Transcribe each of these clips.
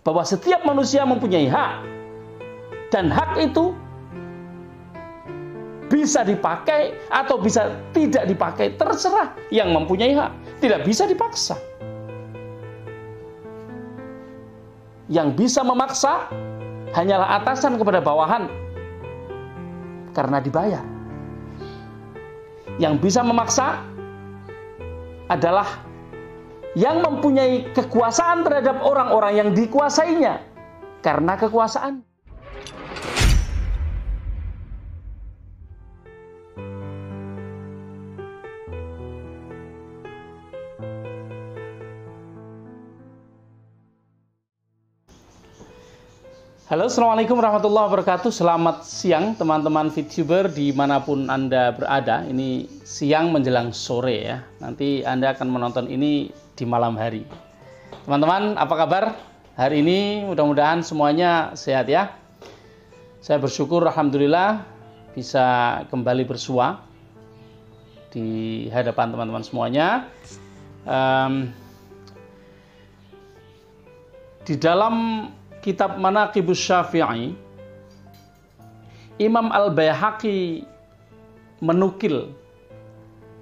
bahwa setiap manusia mempunyai hak, dan hak itu bisa dipakai atau bisa tidak dipakai, terserah yang mempunyai hak, tidak bisa dipaksa. Yang bisa memaksa hanyalah atasan kepada bawahan karena dibayar. Yang bisa memaksa adalah yang mempunyai kekuasaan terhadap orang-orang yang dikuasainya karena kekuasaan. Halo, assalamualaikum warahmatullahi wabarakatuh. Selamat siang teman-teman VTuber dimanapun Anda berada. Ini siang menjelang sore ya. Nanti Anda akan menonton ini di malam hari. Teman-teman, apa kabar? Hari ini mudah-mudahan semuanya sehat ya. Saya bersyukur alhamdulillah bisa kembali bersua di hadapan teman-teman semuanya. Di dalam kitab Manaqibus Syafi'i, Imam Al-Baihaqi menukil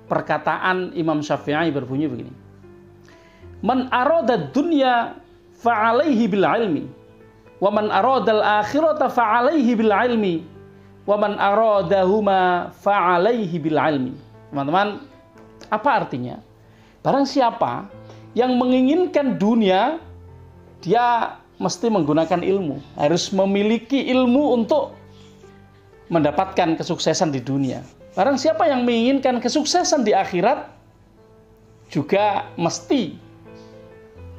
perkataan Imam Syafi'i berbunyi begini. Man arada dunya fa'alaihi bil ilmi, wa man arada al-akhirata fa'alaihi bil ilmi, wa man aradahuma fa'alaihi bil ilmi. Teman-teman, apa artinya? Barang siapa yang menginginkan dunia, dia mesti menggunakan ilmu, harus memiliki ilmu untuk mendapatkan kesuksesan di dunia. Barang siapa yang menginginkan kesuksesan di akhirat, juga mesti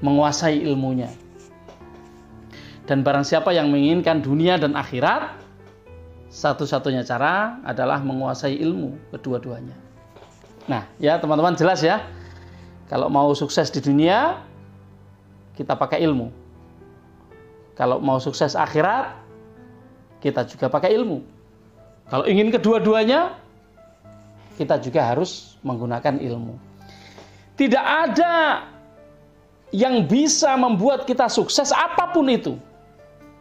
menguasai ilmunya. Dan barang siapa yang menginginkan dunia dan akhirat, satu-satunya cara adalah menguasai ilmu kedua-duanya. Nah, ya teman-teman jelas ya. Kalau mau sukses di dunia, kita pakai ilmu. Kalau mau sukses akhirat, kita juga pakai ilmu. Kalau ingin kedua-duanya, kita juga harus menggunakan ilmu. Tidak ada yang bisa membuat kita sukses apapun itu.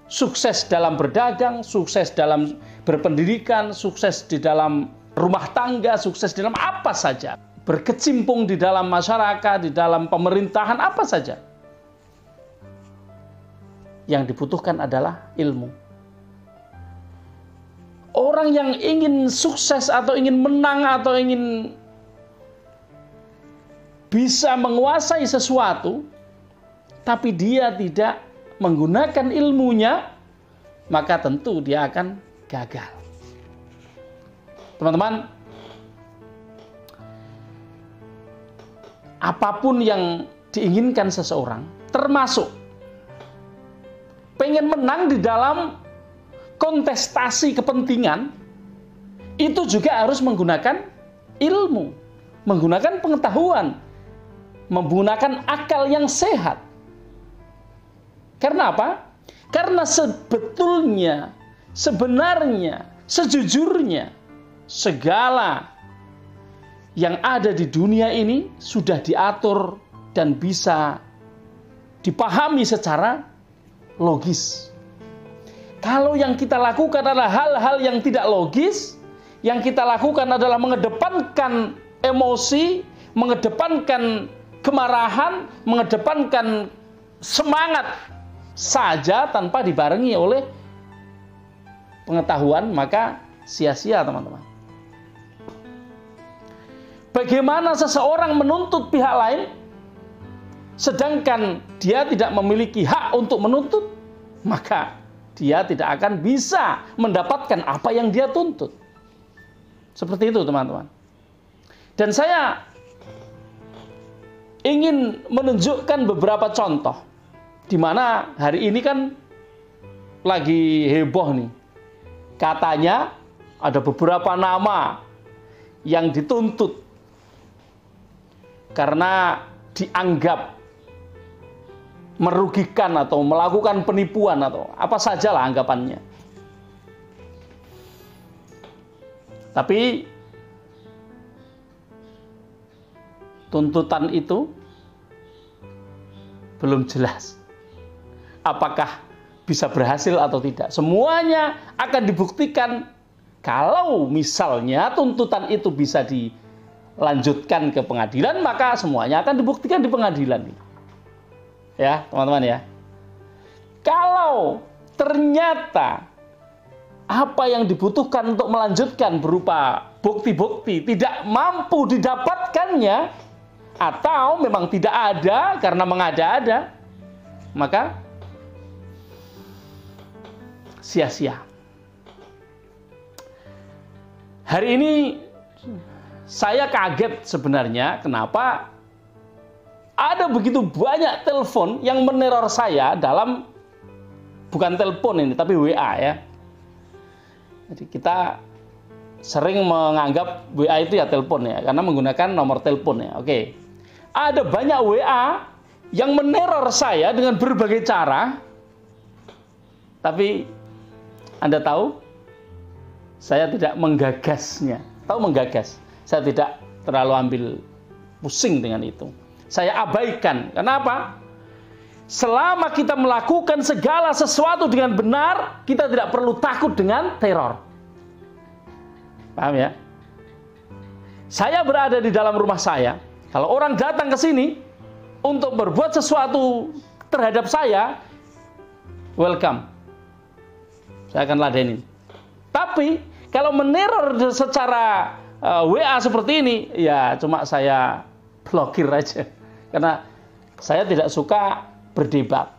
Sukses dalam berdagang, sukses dalam berpendidikan, sukses di dalam rumah tangga, sukses dalam apa saja. Berkecimpung di dalam masyarakat, di dalam pemerintahan, apa saja. Yang dibutuhkan adalah ilmu. Orang yang ingin sukses atau ingin menang atau ingin bisa menguasai sesuatu, tapi dia tidak menggunakan ilmunya, maka tentu dia akan gagal. Teman-teman, apapun yang diinginkan seseorang, termasuk pengen menang di dalam kontestasi kepentingan, itu juga harus menggunakan ilmu, menggunakan pengetahuan, menggunakan akal yang sehat. Karena apa? Karena sebetulnya, sebenarnya, sejujurnya, segala yang ada di dunia ini sudah diatur dan bisa dipahami secara logis. Kalau yang kita lakukan adalah hal-hal yang tidak logis, yang kita lakukan adalah mengedepankan emosi, mengedepankan kemarahan, mengedepankan semangat saja tanpa dibarengi oleh pengetahuan, maka sia-sia teman-teman. Bagaimana seseorang menuntut pihak lain sedangkan dia tidak memiliki hak untuk menuntut, maka dia tidak akan bisa mendapatkan apa yang dia tuntut. Seperti itu teman-teman. Dan saya ingin menunjukkan beberapa contoh di mana hari ini kan lagi heboh nih. Katanya ada beberapa nama yang dituntut karena dianggap merugikan atau melakukan penipuan atau apa sajalah anggapannya. Tapi tuntutan itu belum jelas. apakah bisa berhasil atau tidak. Semuanya akan dibuktikan kalau misalnya tuntutan itu bisa dilanjutkan ke pengadilan, maka semuanya akan dibuktikan di pengadilan. Ya, teman-teman ya. Kalau ternyata apa yang dibutuhkan untuk melanjutkan berupa bukti-bukti tidak mampu didapatkannya, atau memang tidak ada karena mengada-ada, maka sia-sia. Hari ini saya kaget sebenarnya kenapa ada begitu banyak telepon yang meneror saya dalam, bukan telepon ini, tapi WA ya. Jadi kita sering menganggap WA itu ya telepon ya, karena menggunakan nomor telepon ya. Oke. Ada banyak WA yang meneror saya dengan berbagai cara. Tapi Anda tahu, saya tidak menggagasnya. Tahu menggagas? Saya tidak terlalu ambil pusing dengan itu. Saya abaikan. Kenapa? Selama kita melakukan segala sesuatu dengan benar, kita tidak perlu takut dengan teror. Paham ya? Saya berada di dalam rumah saya. Kalau orang datang ke sini untuk berbuat sesuatu terhadap saya, welcome. Saya akan ladenin. Tapi kalau meneror secara WA seperti ini, ya cuma saya blokir aja. Karena saya tidak suka berdebat.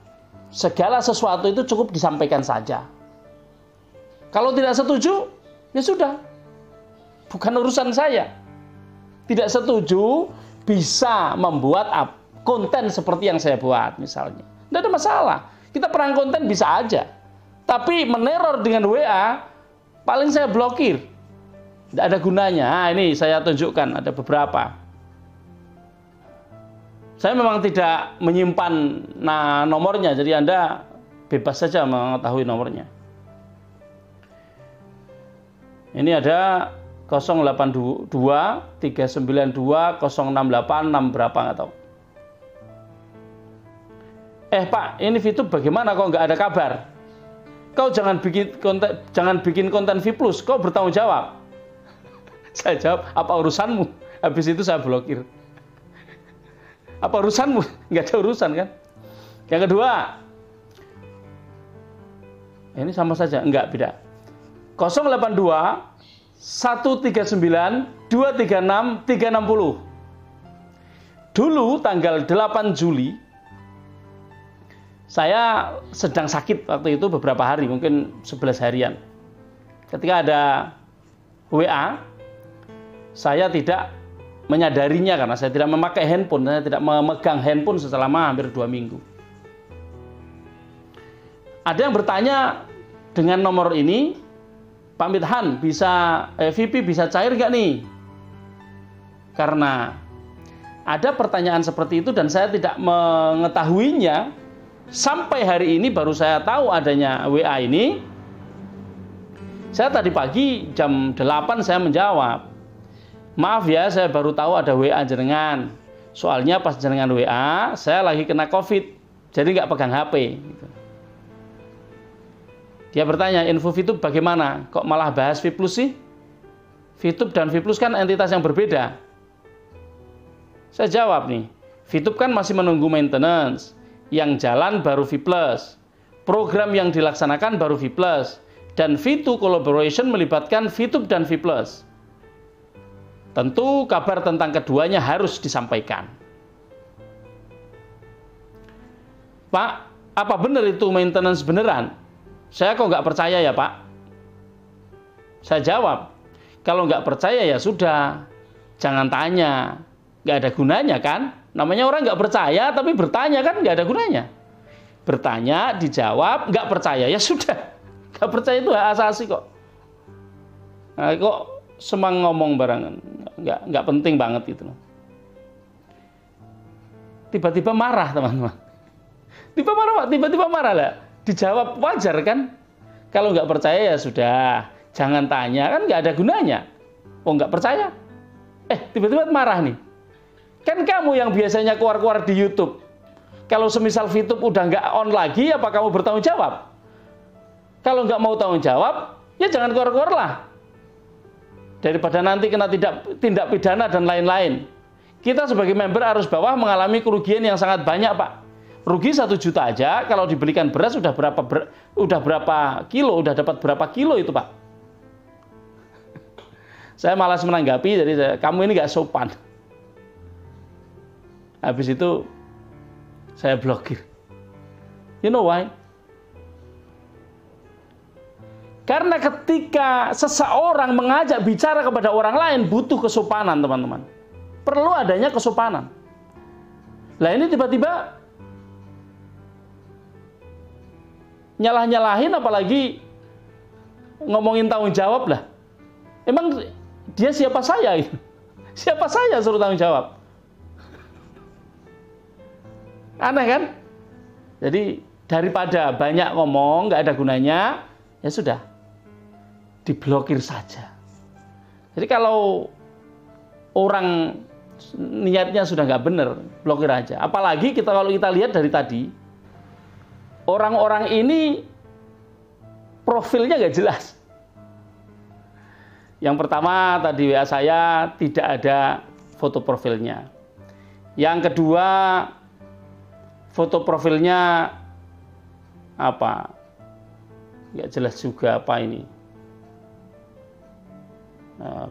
Segala sesuatu itu cukup disampaikan saja. Kalau tidak setuju, ya sudah. Bukan urusan saya. Tidak setuju bisa membuat konten seperti yang saya buat misalnya. Tidak ada masalah. Kita perang konten bisa aja. Tapi meneror dengan WA, paling saya blokir. Tidak ada gunanya. Nah, ini saya tunjukkan ada beberapa. Saya memang tidak menyimpan nomornya, jadi Anda bebas saja mengetahui nomornya. Ini ada 082 392 068 6 berapa nggak tahu. Pak, ini VTube bagaimana kok nggak ada kabar? Kau jangan bikin konten V+, kau bertanggung jawab. Saya jawab, apa urusanmu? Habis itu saya blokir. Apa urusanmu? Nggak ada urusan kan? Yang kedua, ini sama saja, enggak beda. 082 139 236 360. Dulu tanggal 8 Juli saya sedang sakit waktu itu beberapa hari, mungkin 11 harian. Ketika ada WA, saya tidak menyadarinya karena saya tidak memakai handphone, saya tidak memegang handphone selama hampir 2 minggu. Ada yang bertanya dengan nomor ini, Pak Mithan, VP bisa cair nggak nih? Karena ada pertanyaan seperti itu dan saya tidak mengetahuinya. Sampai hari ini baru saya tahu adanya WA ini. Saya tadi pagi jam 8 saya menjawab. Maaf ya, saya baru tahu ada WA jenengan. Soalnya pas jenengan WA, saya lagi kena COVID. Jadi nggak pegang HP. Gitu. Dia bertanya, info VTube bagaimana? Kok malah bahas V+ sih? VTube dan V+ kan entitas yang berbeda. Saya jawab nih, VTube kan masih menunggu maintenance. Yang jalan baru V+. Program yang dilaksanakan baru V+. Dan V2 collaboration melibatkan VTube dan V+. Tentu kabar tentang keduanya harus disampaikan. Pak, apa benar itu maintenance beneran? Saya kok nggak percaya ya Pak? Saya jawab, kalau nggak percaya ya sudah, jangan tanya, nggak ada gunanya kan? Namanya orang nggak percaya tapi bertanya kan nggak ada gunanya. Bertanya, dijawab, nggak percaya ya sudah, nggak percaya itu hak asasi kok. Nah, kok semang ngomong barangan, nggak penting banget gitu. Tiba-tiba marah teman-teman. Tiba-tiba marah lah. Dijawab wajar kan? Kalau nggak percaya ya sudah, jangan tanya kan nggak ada gunanya. Oh nggak percaya? Tiba-tiba marah nih. Kan kamu yang biasanya keluar-keluar di YouTube, Kalau semisal VTube udah nggak on lagi, apa kamu bertanggung jawab? Kalau nggak mau tanggung jawab, ya jangan keluar-keluar lah. Daripada nanti kena tindak pidana dan lain-lain. Kita sebagai member arus bawah mengalami kerugian yang sangat banyak, Pak. Rugi 1 juta aja, kalau dibelikan beras udah berapa kilo, udah dapat berapa kilo itu, Pak. Saya malas menanggapi, jadi kamu ini nggak sopan. Habis itu saya blokir. You know why? Karena ketika seseorang mengajak bicara kepada orang lain butuh kesopanan, teman-teman. Perlu adanya kesopanan. Lah ini tiba-tiba nyalah-nyalahin, apalagi ngomongin tanggung jawab lah. Emang dia siapa saya? Siapa saya suruh tanggung jawab? Aneh kan? Jadi daripada banyak ngomong nggak ada gunanya, ya sudah, diblokir saja. Jadi kalau orang niatnya sudah nggak benar, blokir aja. Apalagi kalau kita lihat dari tadi, orang-orang ini profilnya nggak jelas. Yang pertama tadi WA saya tidak ada foto profilnya. Yang kedua, foto profilnya apa? Nggak jelas juga apa ini.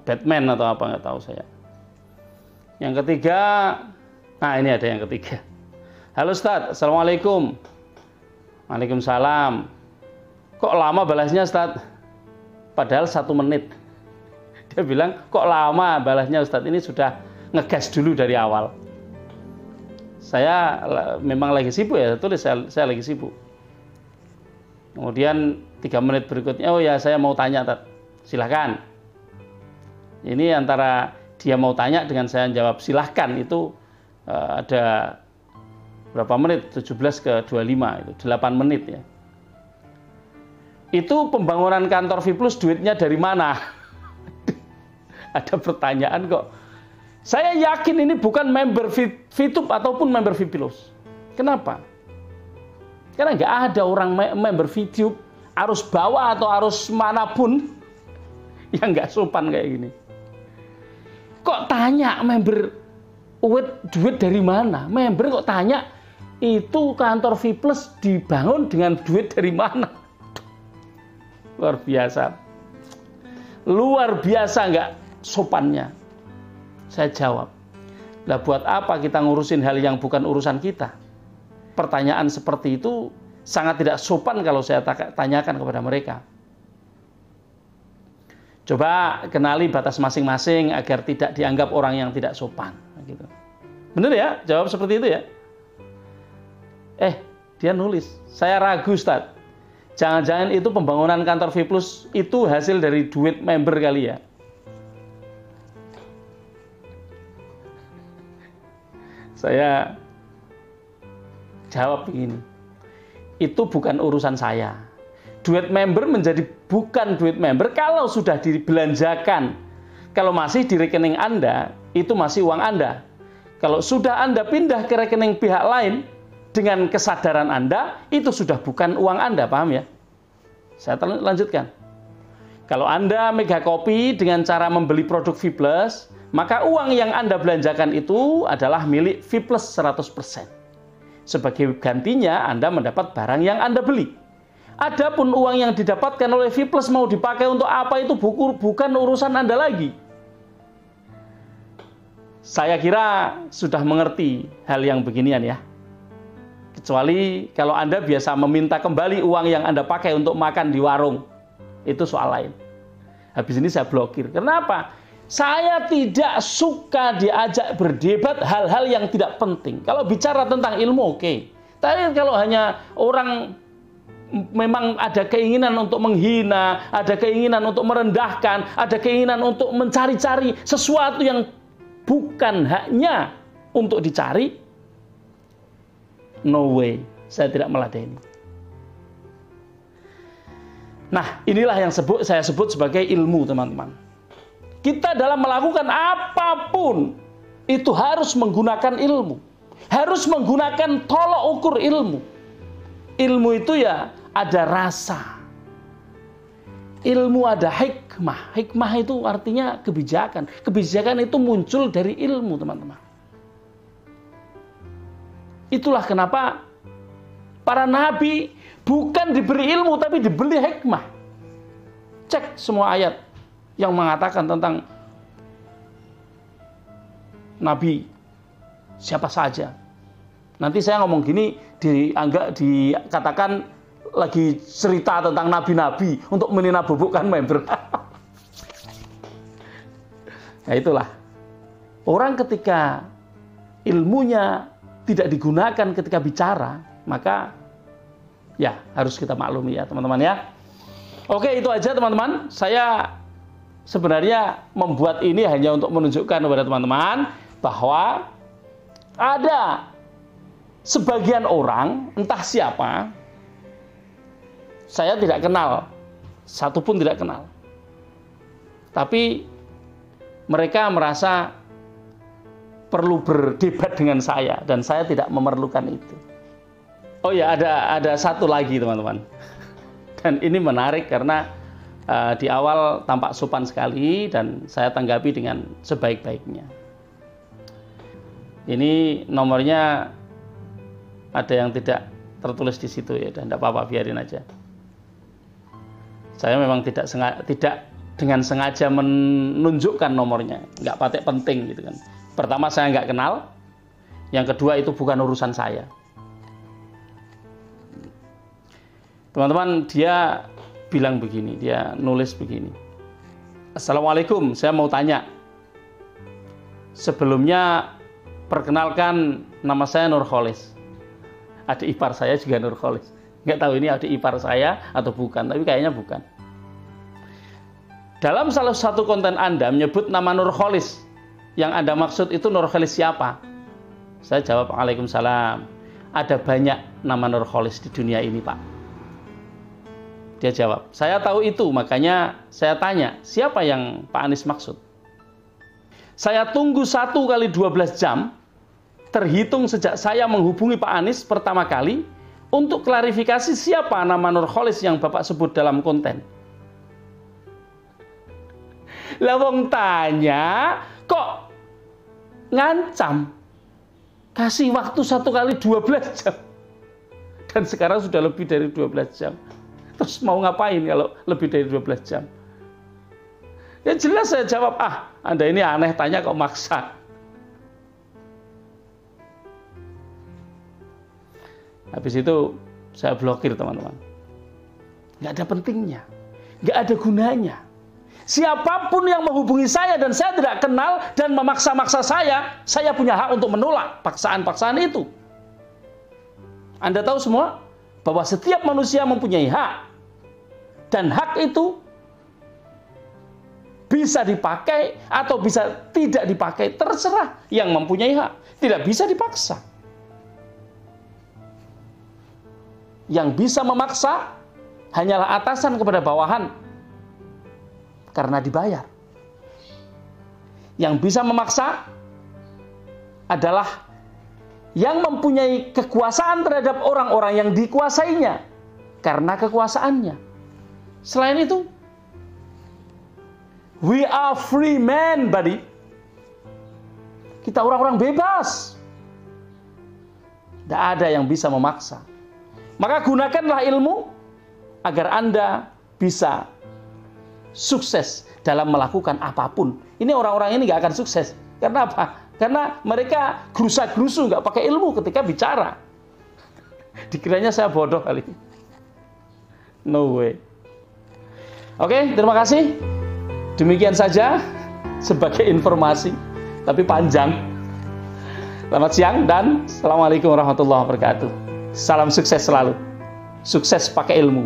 Batman atau apa, nggak tahu saya. Yang ketiga, nah ini ada yang ketiga. Halo Ustadz, Assalamualaikum. Waalaikumsalam. Kok lama balasnya Ustadz? Padahal 1 menit. Dia bilang, kok lama balasnya Ustadz? Ini sudah ngegas dulu dari awal. Saya memang lagi sibuk ya, tulis saya lagi sibuk. Kemudian 3 menit berikutnya, oh ya saya mau tanya, Tat. Silahkan. Ini antara dia mau tanya dengan saya jawab silahkan itu ada berapa menit? 17 ke 25 itu 8 menit ya. Itu pembangunan kantor V+ duitnya dari mana? Ada pertanyaan kok. Saya yakin ini bukan member VTube ataupun member V+. Kenapa? Karena nggak ada orang member VTube arus bawah atau arus manapun yang nggak sopan kayak gini. Kok tanya member duit dari mana? Member kok tanya itu kantor V+ dibangun dengan duit dari mana? Luar biasa. Luar biasa nggak sopannya. Saya jawab, lah buat apa kita ngurusin hal yang bukan urusan kita? Pertanyaan seperti itu sangat tidak sopan kalau saya tanyakan kepada mereka. Coba kenali batas masing-masing agar tidak dianggap orang yang tidak sopan. Gitu. Bener ya? Jawab seperti itu ya? Dia nulis, saya ragu Ustadz. Jangan-jangan itu pembangunan kantor V+ itu hasil dari duit member kali ya? Saya jawab begini, itu bukan urusan saya. Duit member menjadi bukan duit member kalau sudah dibelanjakan. Kalau masih di rekening Anda, itu masih uang Anda. Kalau sudah Anda pindah ke rekening pihak lain, dengan kesadaran Anda, itu sudah bukan uang Anda, paham ya? Saya lanjutkan. Kalau Anda mega kopi dengan cara membeli produk V+, maka uang yang Anda belanjakan itu adalah milik V+ 100%. Sebagai gantinya, Anda mendapat barang yang Anda beli. Adapun uang yang didapatkan oleh V+ mau dipakai untuk apa itu bukan urusan Anda lagi. Saya kira sudah mengerti hal yang beginian ya. Kecuali kalau Anda biasa meminta kembali uang yang Anda pakai untuk makan di warung. Itu soal lain. Habis ini saya blokir. Kenapa? Saya tidak suka diajak berdebat hal-hal yang tidak penting. Kalau bicara tentang ilmu, oke. Tapi kalau hanya orang memang ada keinginan untuk menghina, ada keinginan untuk merendahkan, ada keinginan untuk mencari-cari sesuatu yang bukan haknya untuk dicari, no way, saya tidak meladeni. Nah, inilah yang saya sebut sebagai ilmu, teman-teman. Kita dalam melakukan apapun itu harus menggunakan ilmu. Harus menggunakan tolok ukur ilmu. Ilmu itu ya ada rasa. Ilmu ada hikmah. Hikmah itu artinya kebijakan. Kebijakan itu muncul dari ilmu, teman-teman. Itulah kenapa para nabi bukan diberi ilmu, tapi diberi hikmah. Cek semua ayat yang mengatakan tentang nabi siapa saja. Nanti saya ngomong gini dikatakan lagi cerita tentang nabi-nabi untuk meninabobokan member. Nah itulah. Orang ketika ilmunya tidak digunakan ketika bicara, maka ya harus kita maklumi ya teman-teman ya. Oke, itu aja teman-teman. Saya sebenarnya membuat ini hanya untuk menunjukkan kepada teman-teman bahwa ada sebagian orang, entah siapa, saya tidak kenal, satu pun tidak kenal. Tapi mereka merasa perlu berdebat dengan saya, dan saya tidak memerlukan itu. Oh ya, ada satu lagi teman-teman. Dan ini menarik karena di awal tampak sopan sekali dan saya tanggapi dengan sebaik-baiknya. Ini nomornya ada yang tidak tertulis di situ ya, dan tidak apa-apa, biarin aja. Saya memang tidak dengan sengaja menunjukkan nomornya, nggak penting gitu kan. Pertama saya nggak kenal, yang kedua itu bukan urusan saya. Teman-teman, dia bilang begini, dia nulis begini. Assalamualaikum, saya mau tanya. Sebelumnya perkenalkan, nama saya Nurholis. Adik ipar saya juga Nurholis. Nggak tahu ini adik ipar saya atau bukan, tapi kayaknya bukan. Dalam salah satu konten Anda menyebut nama Nurholis. Yang Anda maksud itu Nurholis siapa? Saya jawab, Waalaikumsalam. Ada banyak nama Nurholis di dunia ini, Pak. Dia jawab, saya tahu itu, makanya saya tanya, siapa yang Pak Anies maksud? Saya tunggu 1 kali 12 jam, terhitung sejak saya menghubungi Pak Anies pertama kali, untuk klarifikasi siapa nama Nurholis yang Bapak sebut dalam konten. Lah wong tanya, kok ngancam? Kasih waktu 1 kali 12 jam. Dan sekarang sudah lebih dari 12 jam. Terus mau ngapain kalau lebih dari 12 jam? Ya jelas saya jawab, Anda ini aneh, tanya kok maksa. Habis itu saya blokir teman-teman. Nggak ada pentingnya, nggak ada gunanya. Siapapun yang menghubungi saya dan saya tidak kenal dan memaksa-maksa saya punya hak untuk menolak paksaan-paksaan itu. Anda tahu semua bahwa setiap manusia mempunyai hak, dan hak itu bisa dipakai atau bisa tidak dipakai, terserah yang mempunyai hak, tidak bisa dipaksa. Yang bisa memaksa hanyalah atasan kepada bawahan karena dibayar. Yang bisa memaksa adalah yang mempunyai kekuasaan terhadap orang-orang yang dikuasainya karena kekuasaannya. Selain itu, we are free men, buddy. Kita orang-orang bebas. Tidak ada yang bisa memaksa. Maka gunakanlah ilmu agar Anda bisa sukses dalam melakukan apapun. Ini orang-orang ini nggak akan sukses. Karena apa? Karena mereka gerusa-gerusu, nggak pakai ilmu ketika bicara. Dikiranya saya bodoh kali ini. No way. Oke, terima kasih. Demikian saja sebagai informasi, tapi panjang. Selamat siang dan Assalamualaikum warahmatullahi wabarakatuh. Salam sukses selalu. Sukses pakai ilmu.